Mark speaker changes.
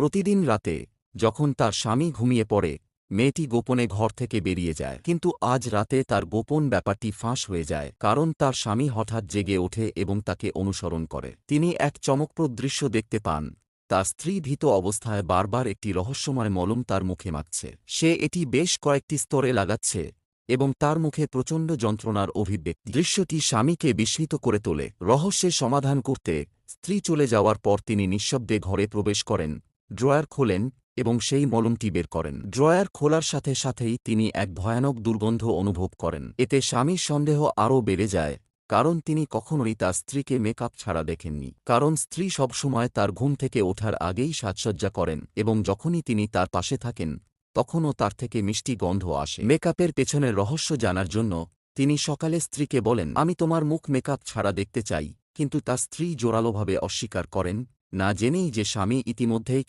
Speaker 1: প্রতিদিন রাতে যখন তার স্বামী ঘুমিয়ে পড়ে মেয়েটি গোপনে ঘর থেকে বেরিয়ে যায়। কিন্তু আজ রাতে তার গোপন ব্যাপারটি ফাঁস হয়ে যায়, কারণ তার স্বামী হঠাৎ জেগে ওঠে এবং তাকে অনুসরণ করে। তিনি এক চমকপ্রদ দৃশ্য দেখতে পান। তার স্ত্রী ভীত অবস্থায় বারবার একটি রহস্যময় মলম তার মুখে মাখছে। সে এটি বেশ কয়েকটি স্তরে লাগাচ্ছে এবং তার মুখে প্রচণ্ড যন্ত্রণার অভিব্যক্তি। দৃশ্যটি স্বামীকে বিস্মিত করে তোলে। রহস্যের সমাধান করতে স্ত্রী চলে যাওয়ার পর তিনি নিঃশব্দে ঘরে প্রবেশ করেন, ড্রয়ার খোলেন এবং সেই মলমটি বের করেন। ড্রয়ার খোলার সাথে সাথেই তিনি এক ভয়ানক দুর্গন্ধ অনুভব করেন। এতে স্বামীর সন্দেহ আরও বেড়ে যায়, কারণ তিনি কখনোই তার স্ত্রীকে মেকআপ ছাড়া দেখেননি। কারণ স্ত্রী সবসময় তার ঘুম থেকে ওঠার আগেই সাজসজ্জা করেন এবং যখনই তিনি তার পাশে থাকেন তখনও তার থেকে মিষ্টি গন্ধ আসে। মেকআপের পেছনের রহস্য জানার জন্য তিনি সকালে স্ত্রীকে বলেন, আমি তোমার মুখ মেকআপ ছাড়া দেখতে চাই, কিন্তু তার স্ত্রী জোরালোভাবে অস্বীকার করেন, না জেনেই যে স্বামী ইতিমধ্যেই